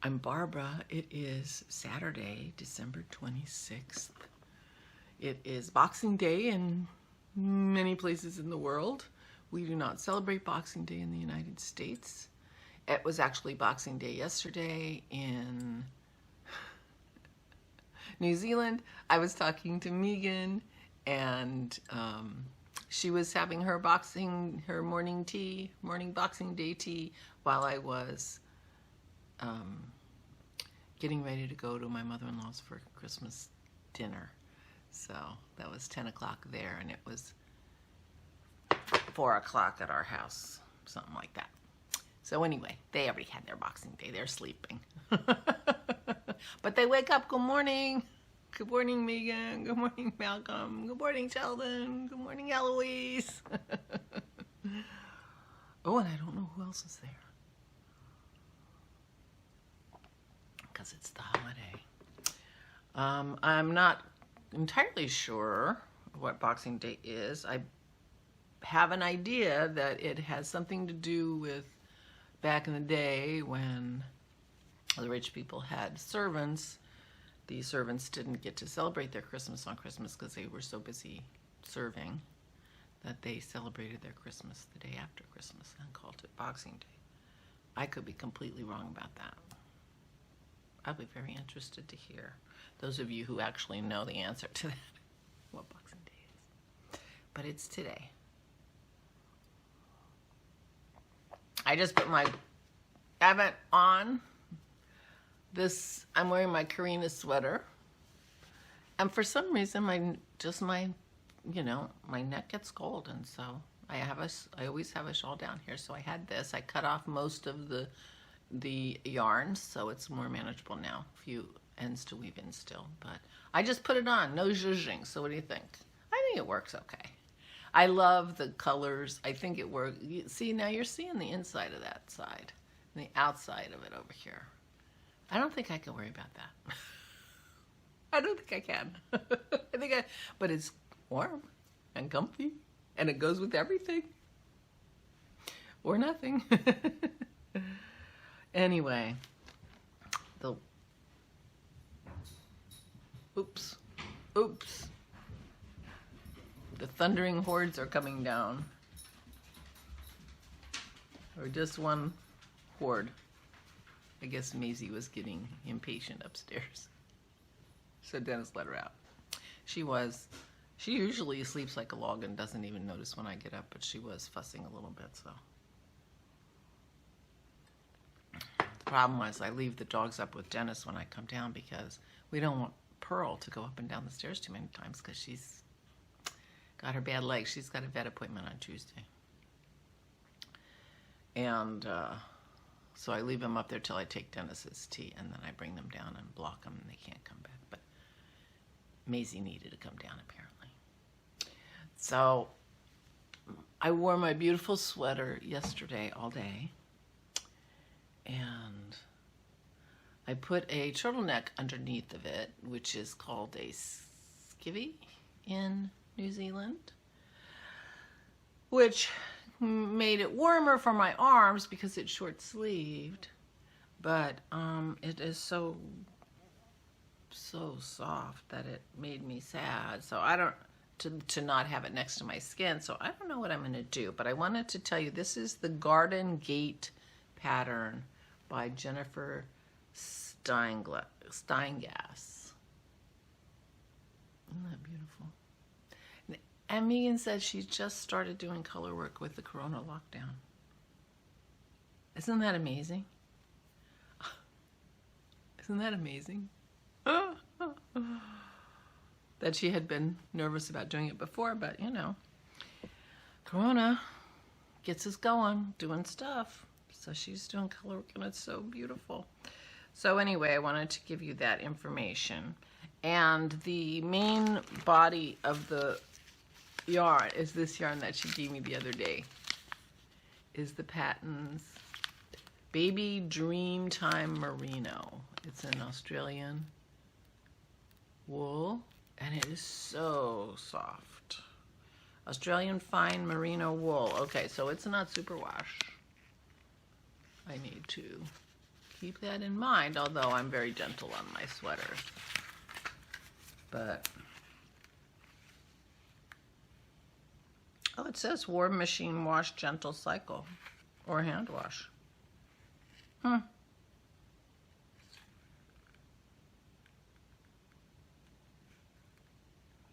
I'm Barbara. It is Saturday, December 26th. It is Boxing Day in many places in the world. We do not celebrate Boxing Day in the United States. It was actually Boxing Day yesterday in New Zealand. I was talking to Megan, and she was having her morning Boxing Day tea, while I was getting ready to go to my mother-in-law's for Christmas dinner. So that was 10 o'clock there, and it was 4 o'clock at our house, something like that. So anyway, they already had their Boxing Day. They're sleeping. But they wake up. Good morning. Good morning, Megan. Good morning, Malcolm. Good morning, Sheldon. Good morning, Eloise. Oh, and I don't know who else is there, because it's the holiday. I'm not entirely sure what Boxing Day is. I have an idea that it has something to do with back in the day when the rich people had servants. The servants didn't get to celebrate their Christmas on Christmas because they were so busy serving that they celebrated their Christmas the day after Christmas and called it Boxing Day. I could be completely wrong about that. I'd be very interested to hear, those of you who actually know the answer to that, what Boxing Day is. But it's today. I just put my Advent on. I'm wearing my Karina sweater. And for some reason, my neck gets cold, and so I always have a shawl down here. So I had this. I cut off most of the yarns, so it's more manageable now. A few ends to weave in still, but I just put it on. No zhuzhing. So what do you think? I think it works okay. I love the colors. I think it works. See, now you're seeing the inside of that side and the outside of it over here. I don't think I can worry about that. I don't think I can. But it's warm and comfy, and it goes with everything or nothing. Anyway, oops. The thundering hordes are coming down. Or just one horde. I guess Maisie was getting impatient upstairs, so Dennis let her out. She usually sleeps like a log and doesn't even notice when I get up, but she was fussing a little bit, so. The problem was I leave the dogs up with Dennis when I come down, because we don't want Pearl to go up and down the stairs too many times, because she's got her bad leg. She's got a vet appointment on Tuesday. And so I leave them up there till I take Dennis's tea, and then I bring them down and block them, and they can't come back. But Maisie needed to come down, apparently. So I wore my beautiful sweater yesterday all day, and I put a turtleneck underneath of it, which is called a skivvy in New Zealand, which made it warmer for my arms because it's short-sleeved, but it is so soft that it made me sad. So I don't to not have it next to my skin. So I don't know what I'm going to do, but I wanted to tell you this is the Garden Gate pattern by Jennifer Steingass. Isn't that beautiful? And Megan said she just started doing color work with the Corona lockdown. Isn't that amazing? Isn't that amazing? That she had been nervous about doing it before, but you know, Corona gets us going, doing stuff. So she's doing color work, and it's so beautiful. So anyway, I wanted to give you that information. And the main body of the yarn is this yarn that she gave me the other day. Is the Patton's Baby Dreamtime Merino. It's an Australian wool, and it is so soft. Australian fine merino wool. Okay, so it's not super wash. I need to keep that in mind, although I'm very gentle on my sweaters. But, oh, it says warm machine wash, gentle cycle, or hand wash.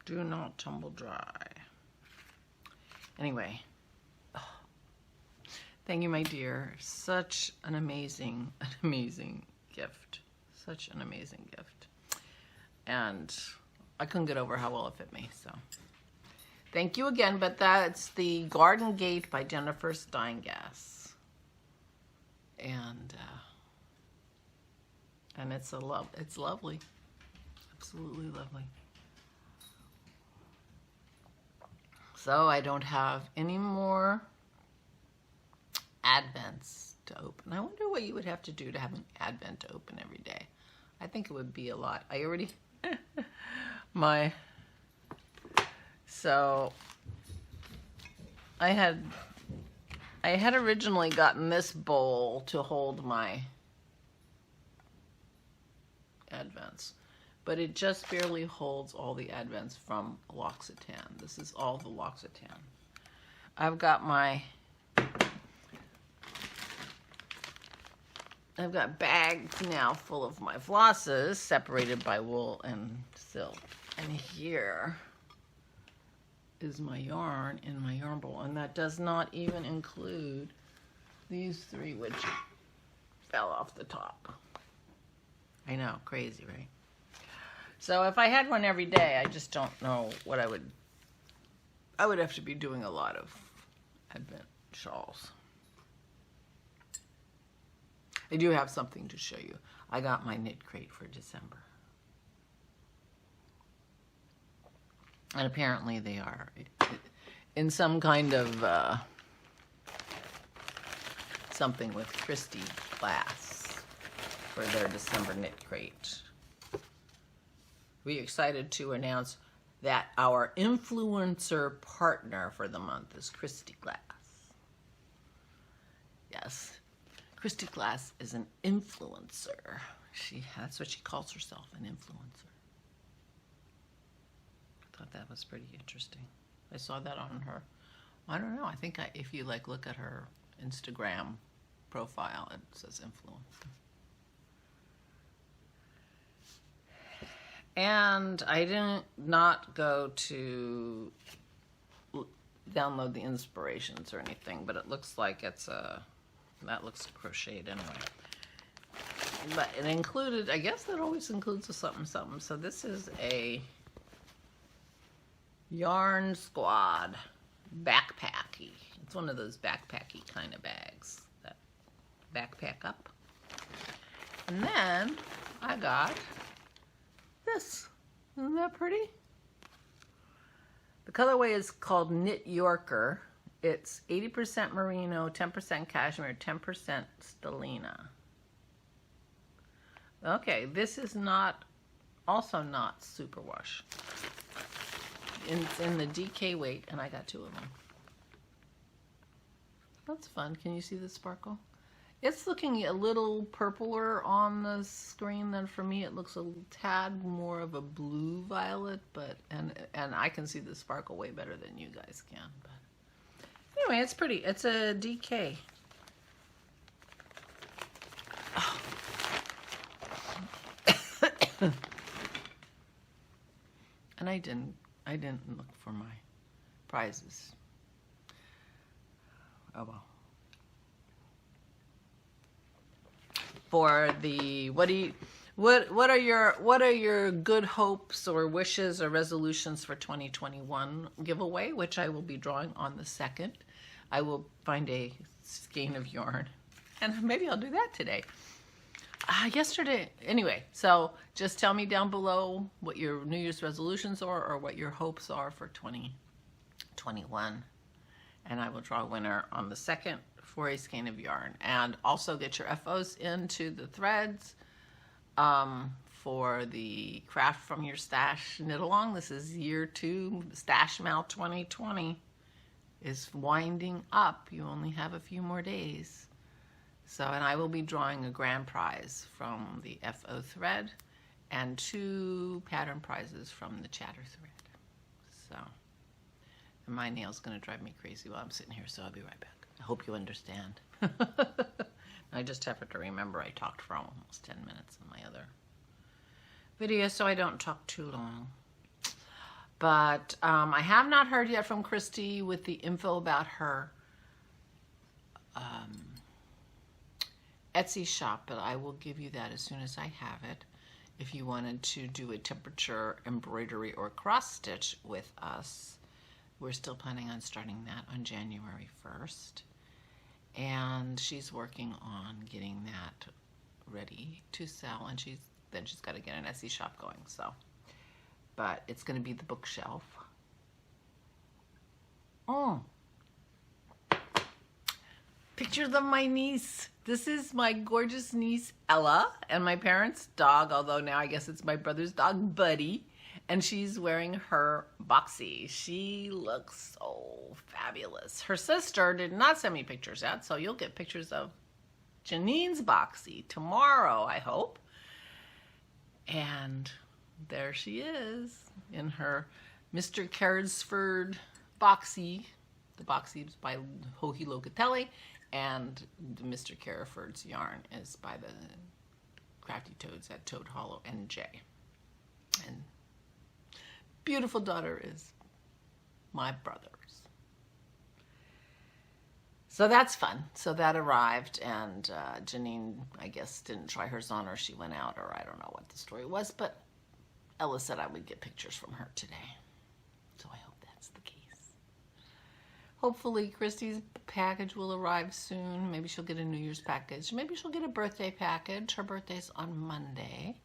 Do not tumble dry. Anyway, thank you, my dear. Such an amazing gift. Such an amazing gift. And I couldn't get over how well it fit me, so. Thank you again, but that's the Garden Gate by Jennifer Steingass. And it's lovely. Absolutely lovely. So I don't have any more advents to open. I wonder what you would have to do to have an advent to open every day. I think it would be a lot. I already so I had originally gotten this bowl to hold my advents, but it just barely holds all the advents from L'Occitane. This is all the L'Occitane. I've got bags now full of my flosses, separated by wool and silk. And here is my yarn in my yarn bowl, and that does not even include these three, which fell off the top. I know, crazy, right? So if I had one every day, I just don't know what I would have to be doing a lot of Advent shawls. I do have something to show you. I got my Knitcrate for December. And apparently they are in some kind of something with Christy Glass for their December Knitcrate. We're excited to announce that our influencer partner for the month is Christy Glass. Yes, Christy Glass is an influencer. That's what she calls herself, an influencer. I thought that was pretty interesting. I saw that on her, I don't know, I think if you look at her Instagram profile, it says influencer. And I didn't not go to download the inspirations or anything, but it looks like that looks crocheted anyway. But it included, I guess that always includes a something something. So this is a Yarn Squad backpacky. It's one of those backpacky kind of bags that backpack up. And then I got this. Isn't that pretty? The colorway is called Knit Yorker. It's 80% merino, 10% cashmere, 10% stellina. Okay, this is also not superwash. It's in the DK weight, and I got 2 of them. That's fun. Can you see the sparkle? It's looking a little purpler on the screen than for me. It looks a tad more of a blue violet, but and I can see the sparkle way better than you guys can. But anyway, it's pretty. It's a DK. Oh. And I didn't look for my prizes. Oh well. For the what are your good hopes or wishes or resolutions for 2021 giveaway, which I will be drawing on the 2nd. I will find a skein of yarn, and maybe I'll do that today. Yesterday, anyway. So just tell me down below what your New Year's resolutions are or what your hopes are for 2021, and I will draw a winner on the 2nd. For a skein of yarn. And also get your FOs into the threads for the Craft from Your Stash Knit Along. This is year 2. Stash Mal 2020 is winding up. You only have a few more days. So, and I will be drawing a grand prize from the FO thread and 2 pattern prizes from the chatter thread. So, and my nail's going to drive me crazy while I'm sitting here, so I'll be right back. I hope you understand. I just have to remember I talked for almost 10 minutes in my other video, so I don't talk too long. But I have not heard yet from Christy with the info about her Etsy shop, but I will give you that as soon as I have it. If you wanted to do a temperature embroidery or cross stitch with us, we're still planning on starting that on January 1st. And she's working on getting that ready to sell, and she's got to get an Etsy shop going. So, but it's going to be the bookshelf. Pictures of my niece. This is my gorgeous niece Ella and my parents' dog, although now I guess it's my brother's dog Buddy, and she's wearing her boxy. She looks so fabulous. Her sister did not send me pictures yet, so you'll get pictures of Janine's boxy tomorrow, I hope. And there she is in her Mr. Carrisford boxy. The boxy is by Joji Locatelli, and the Mr. Carrisford's yarn is by the Crafty Toads at Toad Hollow NJ. And beautiful daughter is my brother's. So that's fun. So that arrived, and Janine, I guess, didn't try hers on, or she went out, or I don't know what the story was, but Ella said I would get pictures from her today. So I hope that's the case. Hopefully Christy's package will arrive soon. Maybe she'll get a New Year's package. Maybe she'll get a birthday package. Her birthday's on Monday.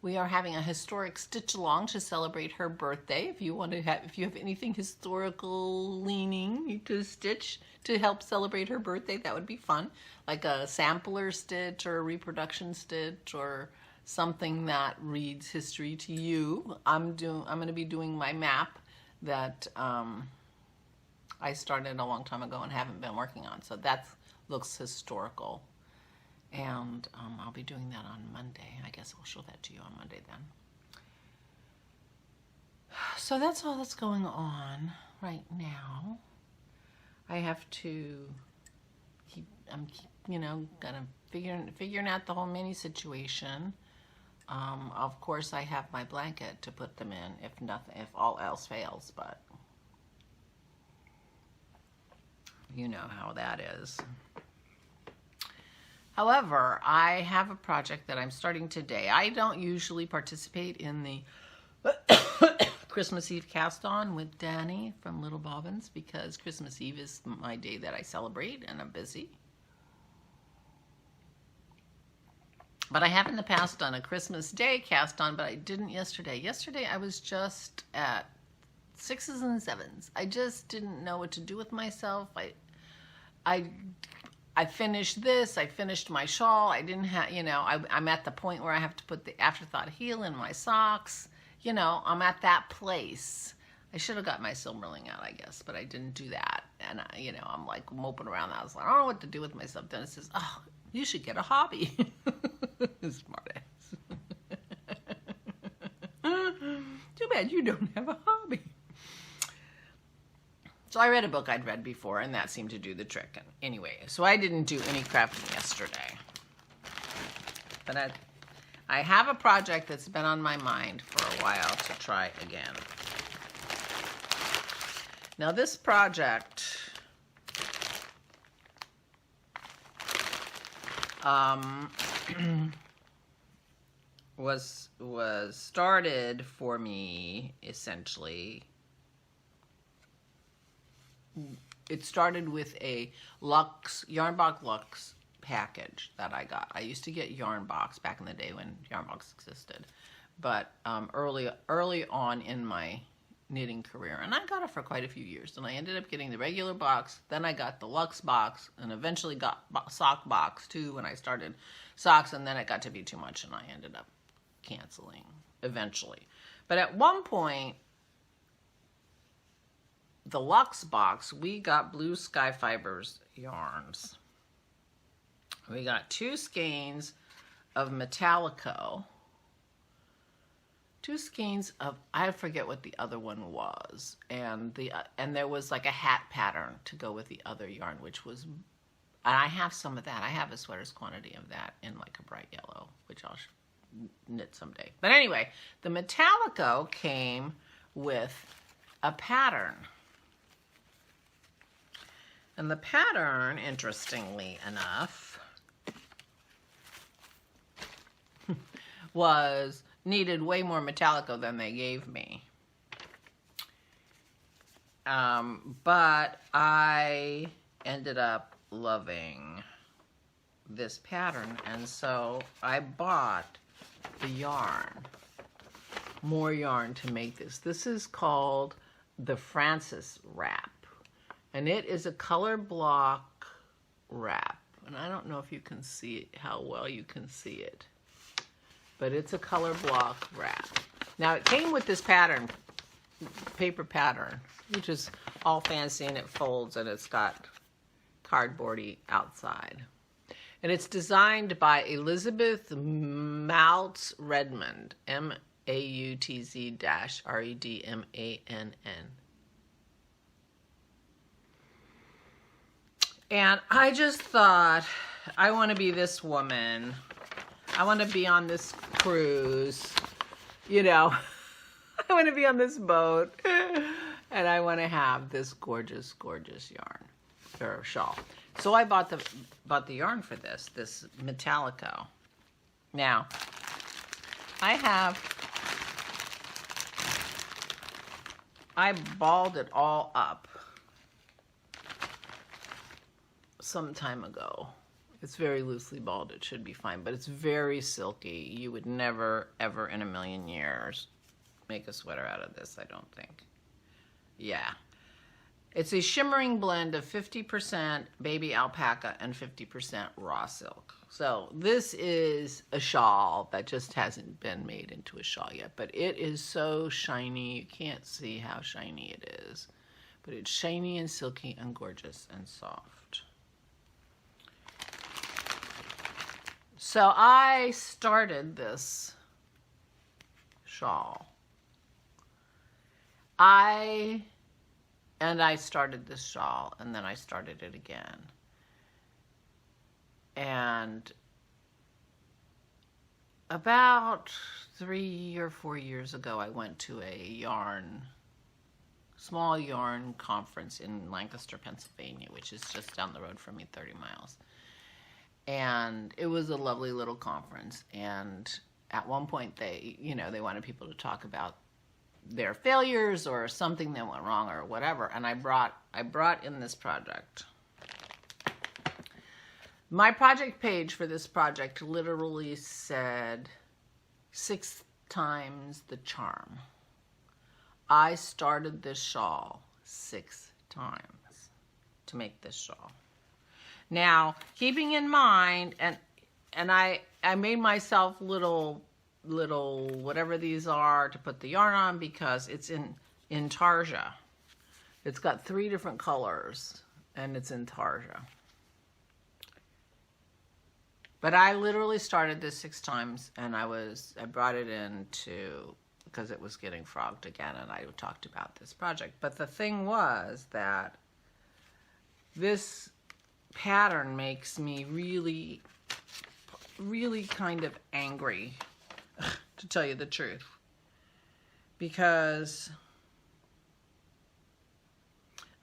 We are having a historic stitch along to celebrate her birthday. If you have anything historical leaning to stitch to help celebrate her birthday, that would be fun. Like a sampler stitch or a reproduction stitch or something that reads history to you. I'm going to be doing my map that I started a long time ago and haven't been working on. So that looks historical. And I'll be doing that on Monday. I guess I'll show that to you on Monday then. So that's all that's going on right now. I have to I'm kind of figuring out the whole mini situation. Of course, I have my blanket to put them in if all else fails, but you know how that is. However, I have a project that I'm starting today. I don't usually participate in the Christmas Eve cast on with Danny from Little Bobbins because Christmas Eve is my day that I celebrate and I'm busy. But I have in the past done a Christmas Day cast on, but I didn't yesterday. Yesterday I was just at 6s and 7s. I just didn't know what to do with myself. I finished this, I finished my shawl, I didn't have, I'm at the point where I have to put the afterthought heel in my socks. I'm at that place. I should have got my Silverling out, I guess, but I didn't do that. And, I'm like moping around. I was like, I don't know what to do with myself. Dennis says, oh, you should get a hobby. Smart ass. Too bad you don't have a hobby. So I read a book I'd read before, and that seemed to do the trick. And anyway, so I didn't do any crafting yesterday. But I have a project that's been on my mind for a while to try again. Now this project was started for me essentially. It started with a Yarnbox Luxe package that I got. I used to get Yarnbox back in the day when Yarnbox existed, but early on in my knitting career, and I got it for quite a few years. And I ended up getting the regular box, then I got the Luxe box, and eventually got sock box too when I started socks, and then it got to be too much, and I ended up canceling eventually. But at one point, the Luxe box, we got Blue Sky Fibers yarns. We got 2 skeins of Metallico. 2 skeins of, I forget what the other one was, and there was like a hat pattern to go with the other yarn, which was, and I have some of that. I have a sweater's quantity of that in like a bright yellow, which I'll knit someday. But anyway, the Metallico came with a pattern. And the pattern, interestingly enough, needed way more Metallico than they gave me. But I ended up loving this pattern, and so I bought the yarn, more yarn to make this. This is called the Francis wrap, and it is a color block wrap, and I don't know if you can see it, how well you can see it, but it's a color block wrap. Now it came with this pattern, paper pattern, which is all fancy, and it folds, and it's got cardboardy outside. And it's designed by Elizabeth Maltz Redmond, Mautz-Redmann. And I just thought, I want to be this woman. I want to be on this cruise, you know. I want to be on this boat, and I want to have this gorgeous, gorgeous yarn or shawl. So I bought the yarn for this Metallico. Now, I balled it all up some time ago. It's very loosely balled. It should be fine, but it's very silky. You would never, ever in a million years make a sweater out of this, I don't think. Yeah. It's a shimmering blend of 50% baby alpaca and 50% raw silk. So this is a shawl that just hasn't been made into a shawl yet, but it is so shiny. You can't see how shiny it is, but it's shiny and silky and gorgeous and soft. So I started this shawl. I started this shawl, and then I started it again. And about 3 or 4 years ago, I went to a small yarn conference in Lancaster, Pennsylvania, which is just down the road from me, 30 miles. And it was a lovely little conference. And at one point, they wanted people to talk about their failures or something that went wrong or whatever, and I brought in this project. My project page for this project literally said 6 times the charm. I started this shawl 6 times to make this shawl. Now, keeping in mind, and I made myself little whatever these are to put the yarn on, because it's in tarja. It's got 3 different colors, and it's in tarja. But I literally started this 6 times, and I brought it in because it was getting frogged again, and I talked about this project. But the thing was that this pattern makes me really, really kind of angry, to tell you the truth, because,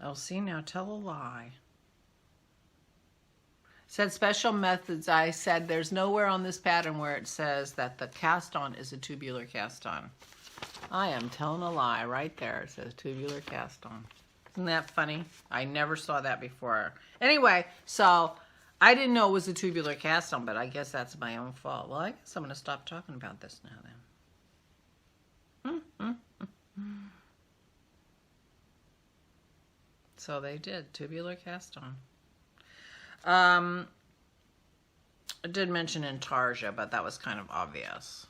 oh, see, now tell a lie. Said special methods. I said there's nowhere on this pattern where it says that the cast on is a tubular cast on. I am telling a lie right there. It says tubular cast on. Isn't that funny? I never saw that before. Anyway, so I didn't know it was a tubular cast on, but I guess that's my own fault. Well, I guess I'm going to stop talking about this now then. So they did, tubular cast on. I did mention intarsia, but that was kind of obvious.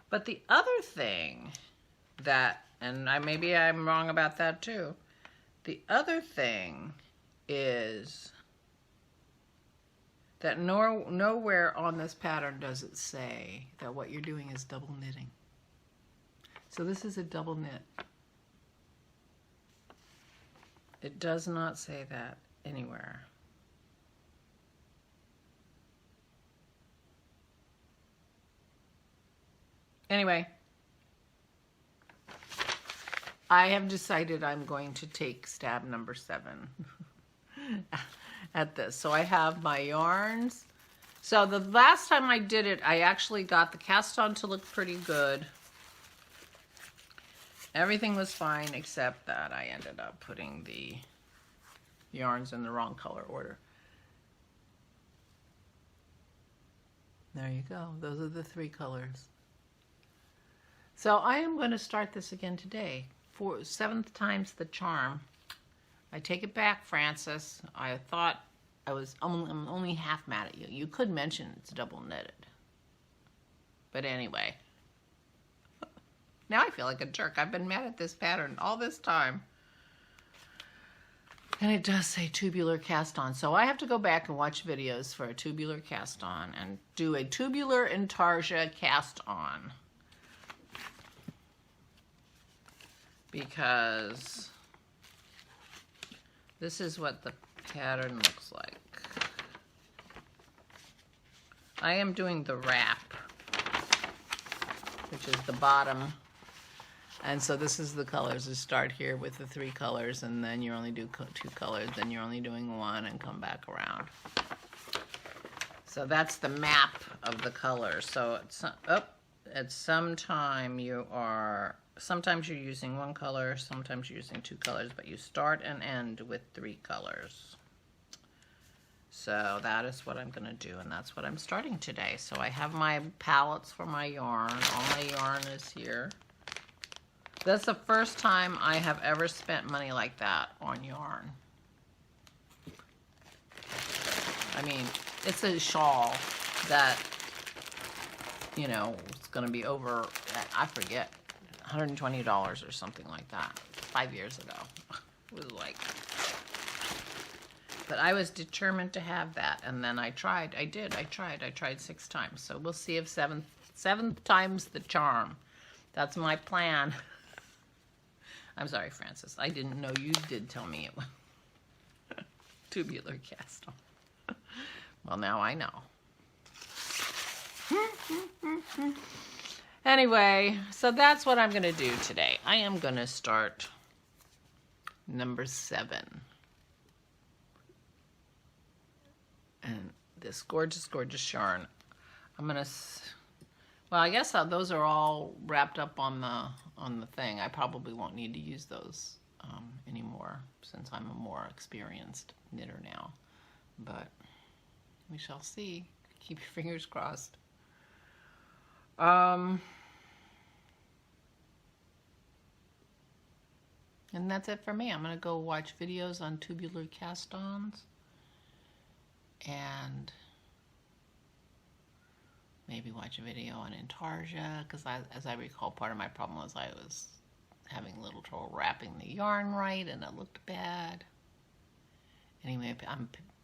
But the other thing that, and maybe I'm wrong about that too, the other thing is that nowhere on this pattern does it say that what you're doing is double knitting. So this is a double knit. It does not say that anywhere. Anyway, I have decided I'm going to take stab number 7 at this. So I have my yarns. So the last time I did it, I actually got the cast on to look pretty good. Everything was fine except that I ended up putting the yarns in the wrong color order. There you go. Those are the 3 colors. So I am going to start this again today. For 7th time's the charm. I take it back, Francis. I thought I'm only half mad at you. You could mention it's double knitted. But anyway. Now I feel like a jerk. I've been mad at this pattern all this time. And it does say tubular cast on. So I have to go back and watch videos for a tubular cast on and do a tubular intarsia cast on. Because this is what the pattern looks like. I am doing the wrap, which is the bottom. And so this is the colors. You start here with the 3 colors, and then you only do 2 colors, then you're only doing 1 and come back around. So that's the map of the colors. So at some time sometimes you're using 1 color, sometimes you're using 2 colors, but you start and end with 3 colors. So that is what I'm going to do, and that's what I'm starting today. So I have my palettes for my yarn. All my yarn is here. That's the first time I have ever spent money like that on yarn. I mean, it's a shawl that, you know, it's going to be over, I forget, $120 or something like that. 5 years ago. It was like, but I was determined to have that, and then I tried. I tried 6 times. So we'll see if seventh time's the charm. That's my plan. I'm sorry, Francis. I didn't know you did tell me it was tubular cast on. Well, now I know. Anyway, so that's what I'm going to do today. I am going to start number 7. And this gorgeous, gorgeous yarn. I'm going to... Well, I guess those are all wrapped up on the thing. I probably won't need to use those anymore since I'm a more experienced knitter now. But we shall see. Keep your fingers crossed. And that's it for me. I'm going to go watch videos on tubular cast-ons. And maybe watch a video on intarsia, because as I recall, part of my problem was I was having a little trouble wrapping the yarn right, and it looked bad. Anyway,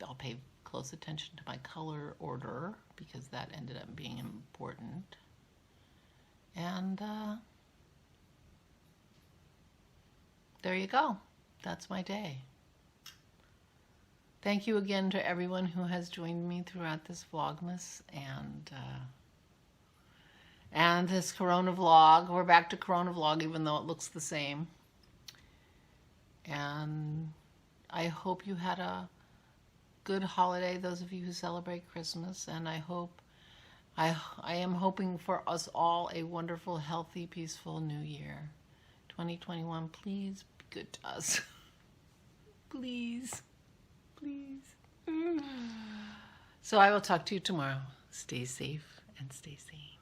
I'll pay close attention to my color order, because that ended up being important. And there you go. That's my day. Thank you again to everyone who has joined me throughout this Vlogmas and this CoronaVlog. We're back to CoronaVlog, even though it looks the same. And I hope you had a good holiday, those of you who celebrate Christmas. And I am hoping for us all a wonderful, healthy, peaceful new year. 2021, please be good to us. Please. Please. So I will talk to you tomorrow. Stay safe and stay sane.